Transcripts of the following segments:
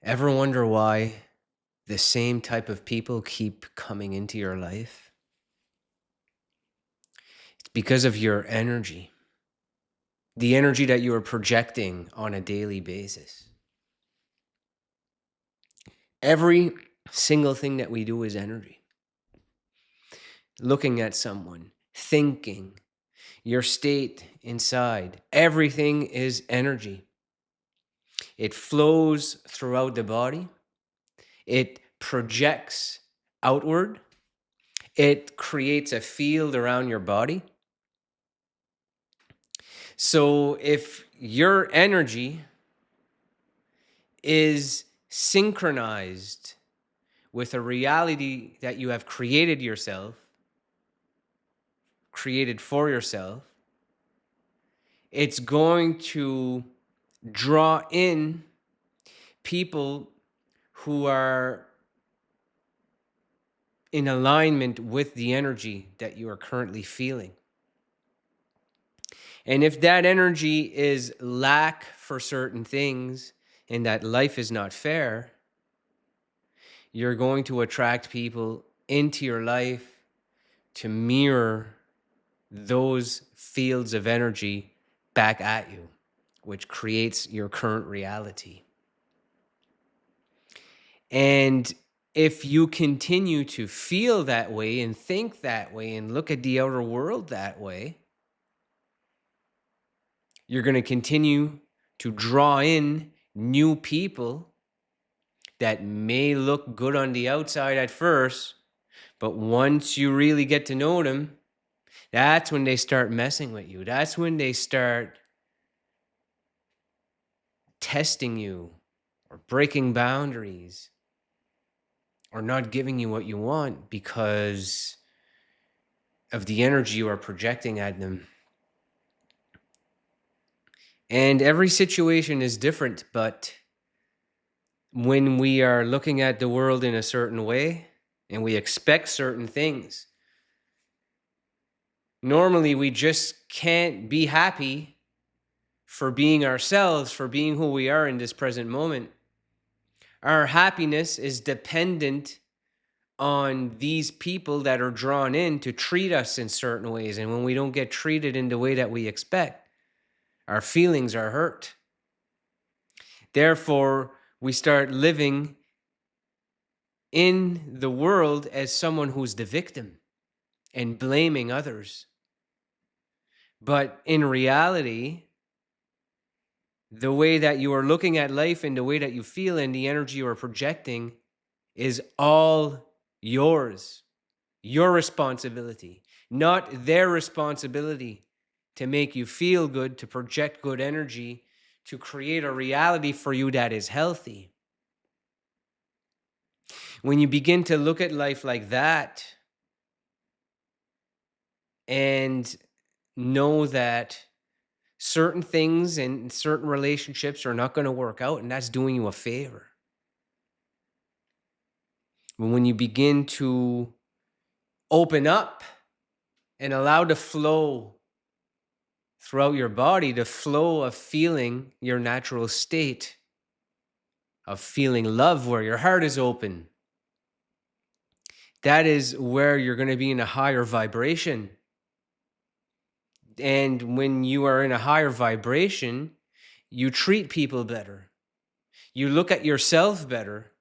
Ever wonder why the same type of people keep coming into your life? It's because of your energy, the energy that you are projecting on a daily basis. Every single thing that we do is energy. Looking at someone, thinking, your state inside, everything is energy. It flows throughout the body, it projects outward, it creates a field around your body. So if your energy is synchronized with a reality that you have created yourself, created for yourself, it's going to draw in people who are in alignment with the energy that you are currently feeling. And if that energy is lack for certain things and that life is not fair, you're going to attract people into your life to mirror those fields of energy back at you, which creates your current reality. And if you continue to feel that way and think that way and look at the outer world that way, you're going to continue to draw in new people that may look good on the outside at first, but once you really get to know them, that's when they start messing with you. That's when they start testing you or breaking boundaries or not giving you what you want because of the energy you are projecting at them. And every situation is different, but when we are looking at the world in a certain way and we expect certain things, normally we just can't be happy for being ourselves, for being who we are in this present moment. Our happiness is dependent on these people that are drawn in to treat us in certain ways. And when we don't get treated in the way that we expect, our feelings are hurt. Therefore, we start living in the world as someone who's the victim and blaming others. But in reality, the way that you are looking at life and the way that you feel and the energy you are projecting is all yours, your responsibility, not their responsibility to make you feel good, to project good energy, to create a reality for you that is healthy. When you begin to look at life like that and know that certain things and certain relationships are not going to work out, and that's doing you a favor. But when you begin to open up and allow the flow throughout your body, the flow of feeling your natural state, of feeling love where your heart is open, that is where you're going to be in a higher vibration. And when you are in a higher vibration, you treat people better. You look at yourself better.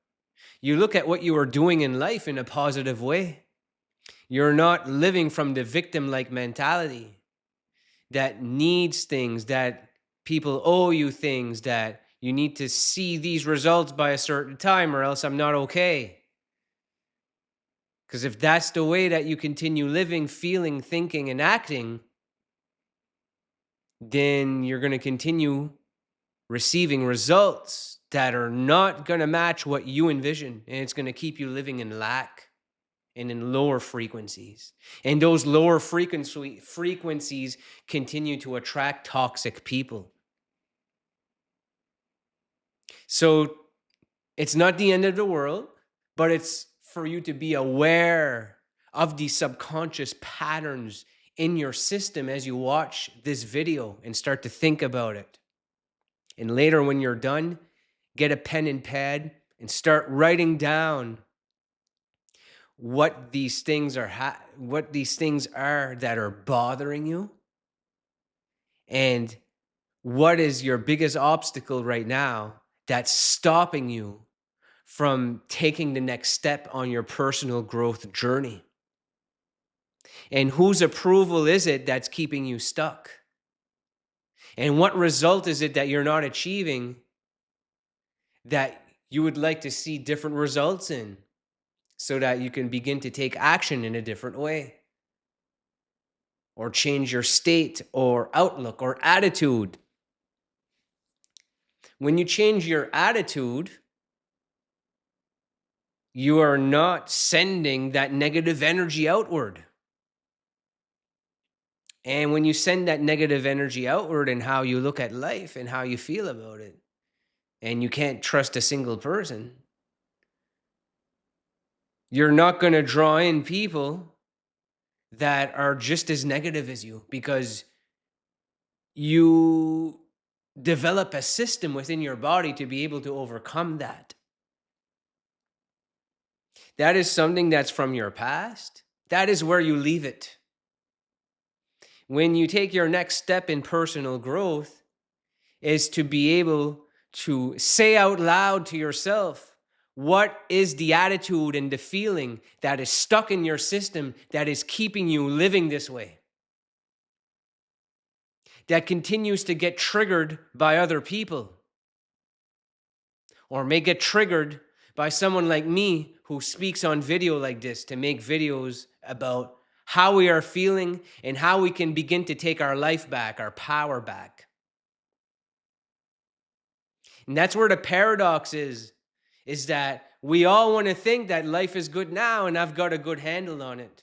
You look at what you are doing in life in a positive way. You're not living from the victim-like mentality that needs things, that people owe you things, that you need to see these results by a certain time or else I'm not okay. Because if that's the way that you continue living, feeling, thinking, and acting, then you're going to continue receiving results that are not going to match what you envision. And it's going to keep you living in lack and in lower frequencies. And those lower frequencies continue to attract toxic people. So it's not the end of the world, but it's for you to be aware of the subconscious patterns in your system as you watch this video and start to think about it. And later when you're done, get a pen and pad and start writing down what these things are that are bothering you, and what is your biggest obstacle right now that's stopping you from taking the next step on your personal growth journey. And whose approval is it that's keeping you stuck? And what result is it that you're not achieving that you would like to see different results in, so that you can begin to take action in a different way, or change your state or outlook or attitude? When you change your attitude, you are not sending that negative energy outward. And when you send that negative energy outward in how you look at life and how you feel about it, and you can't trust a single person, you're not going to draw in people that are just as negative as you, because you develop a system within your body to be able to overcome that. That is something that's from your past. That is where you leave it. When you take your next step in personal growth, is to be able to say out loud to yourself, what is the attitude and the feeling that is stuck in your system that is keeping you living this way? That continues to get triggered by other people, or may get triggered by someone like me who speaks on video like this to make videos about how we are feeling and how we can begin to take our life back, our power back. And that's where the paradox is that we all want to think that life is good now and I've got a good handle on it.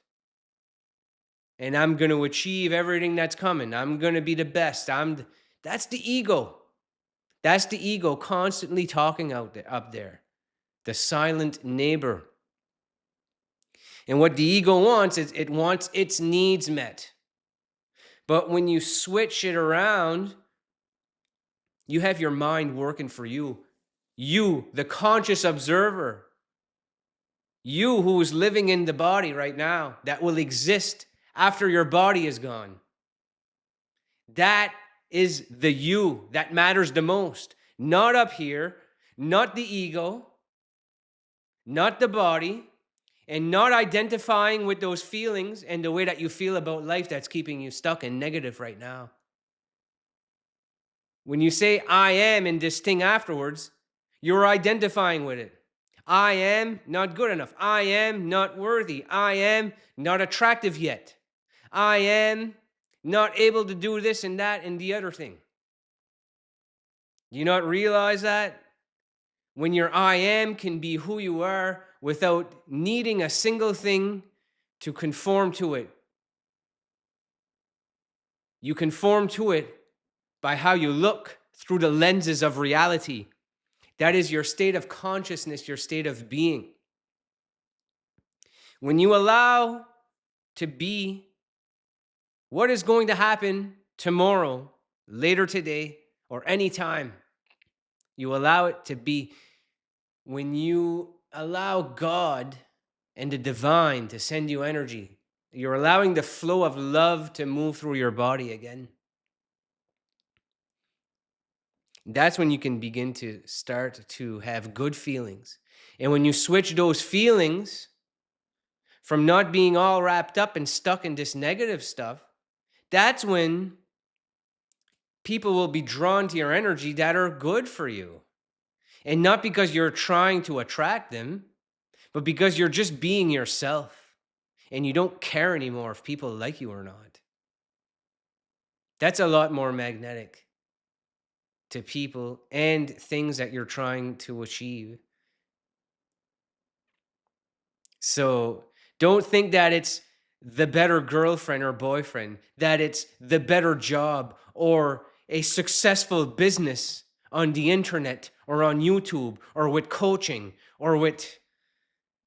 And I'm going to achieve everything that's coming. I'm going to be the best. That's the ego. That's the ego constantly talking up there. The silent neighbor. And what the ego wants is it wants its needs met. But when you switch it around, you have your mind working for you. You, the conscious observer. You who is living in the body right now, that will exist after your body is gone. That is the you that matters the most. Not up here, not the ego, not the body, and not identifying with those feelings and the way that you feel about life that's keeping you stuck and negative right now. When you say I am in this thing afterwards, you're identifying with it. I am not good enough. I am not worthy. I am not attractive yet. I am not able to do this and that and the other thing. Do you not realize that? When your I am can be who you are without needing a single thing to conform to it. You conform to it by how you look through the lenses of reality. That is your state of consciousness, your state of being. When you allow to be what is going to happen tomorrow, later today, or any time, you allow it to be. When you allow God and the divine to send you energy, you're allowing the flow of love to move through your body again. That's when you can begin to start to have good feelings. And when you switch those feelings from not being all wrapped up and stuck in this negative stuff, that's when people will be drawn to your energy that are good for you. And not because you're trying to attract them, but because you're just being yourself. And you don't care anymore if people like you or not. That's a lot more magnetic to people and things that you're trying to achieve. So don't think that it's the better girlfriend or boyfriend, that it's the better job or a successful business on the internet or on YouTube or with coaching or with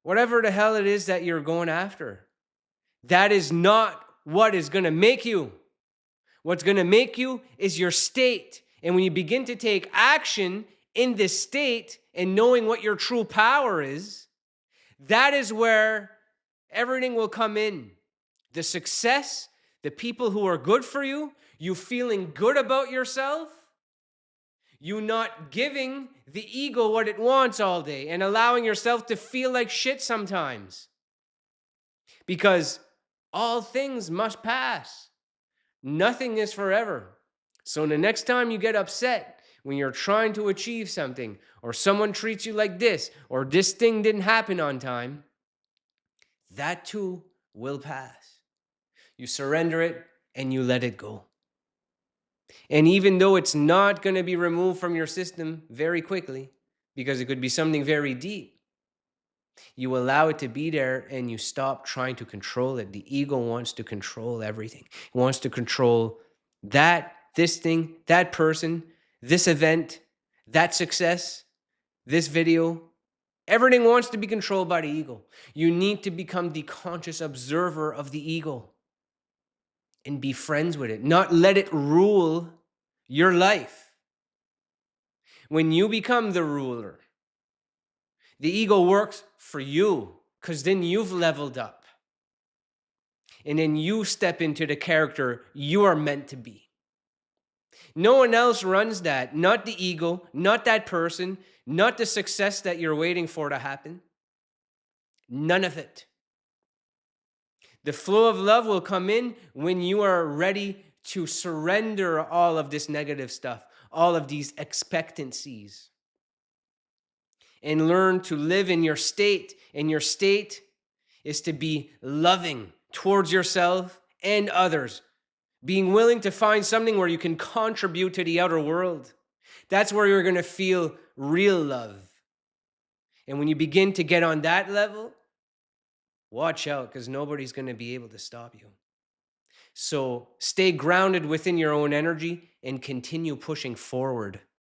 whatever the hell it is that you're going after. That is not what is going to make you. What's going to make you is your state. And when you begin to take action in this state and knowing what your true power is, that is where everything will come in. The success, the people who are good for you, you feeling good about yourself, you not giving the ego what it wants all day and allowing yourself to feel like shit sometimes. Because all things must pass. Nothing is forever. So the next time you get upset when you're trying to achieve something, or someone treats you like this, or this thing didn't happen on time, that too will pass. You surrender it and you let it go. And even though it's not going to be removed from your system very quickly, because it could be something very deep, you allow it to be there and you stop trying to control it. The ego wants to control everything. It wants to control this thing, that person, this event, that success, this video. Everything wants to be controlled by the ego. You need to become the conscious observer of the ego and be friends with it, not let it rule your life. When you become the ruler, the ego works for you, because then you've leveled up. And then you step into the character you are meant to be. No one else runs that. Not the ego, not that person, not the success that you're waiting for to happen. None of it. The flow of love will come in when you are ready to surrender all of this negative stuff, all of these expectancies, and learn to live in your state. And your state is to be loving towards yourself and others, being willing to find something where you can contribute to the outer world. That's where you're going to feel real love. And when you begin to get on that level, watch out, because nobody's going to be able to stop you. So stay grounded within your own energy and continue pushing forward.